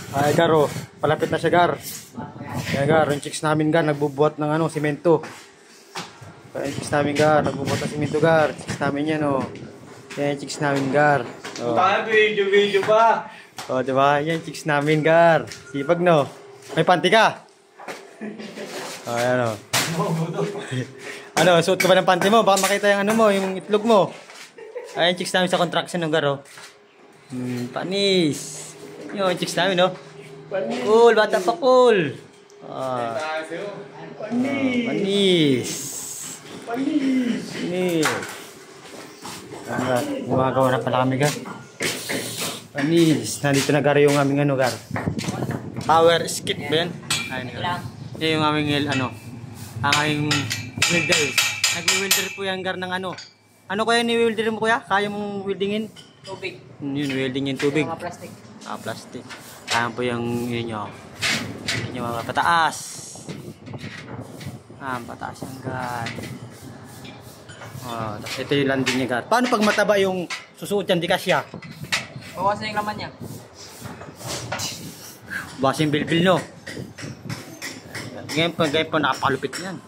Ay, Gar, oh. Palapit na siya, Gar. Ay, Gar, yung chicks namin, Gar, nagbubuhat ng simento. Yung chicks namin, Gar, nagbubuhat ng simento, Gar. Chicks namin yan, oh. Yan yung chicks namin, Gar. Oh. Tayo, video pa. Oh, diba? Yan yung chicks namin, Gar. Sipag, no? May panty ka? Oh, yan, oh. Ano, suot ka ba ng panty mo? Baka makita yung yung itlog mo. Ay, yung chicks namin sa contraction, no, Gar, oh. Panis. Yung chicks namin, no? Panis. Cool, bata pa cool. Ah. Panis. Panis. Panis. Gumagawa na pala kami, Gar. Panis. Nandito na, Gar, yung aming Gar. Power skip ba yan? Ayun, Gar. Yan yung aming, ang aming welder. Nag-welder po yan, Gar, ng Ano kaya ni-welder mo, kuya? Kaya mong weldingin? Tubig. Yun, welding yung tubig. Mga plastic. Plastic. Kaya po yung yun nyo. Yun yung mga pataas. Pataas yung Gar. Tapos ito yung landing niya, Gar. Paano pag mataba yung susuot yan, di kasya? Bawasan yung laman niya. Basta yung bilbil, no? Ngayon po, napakalupit yan.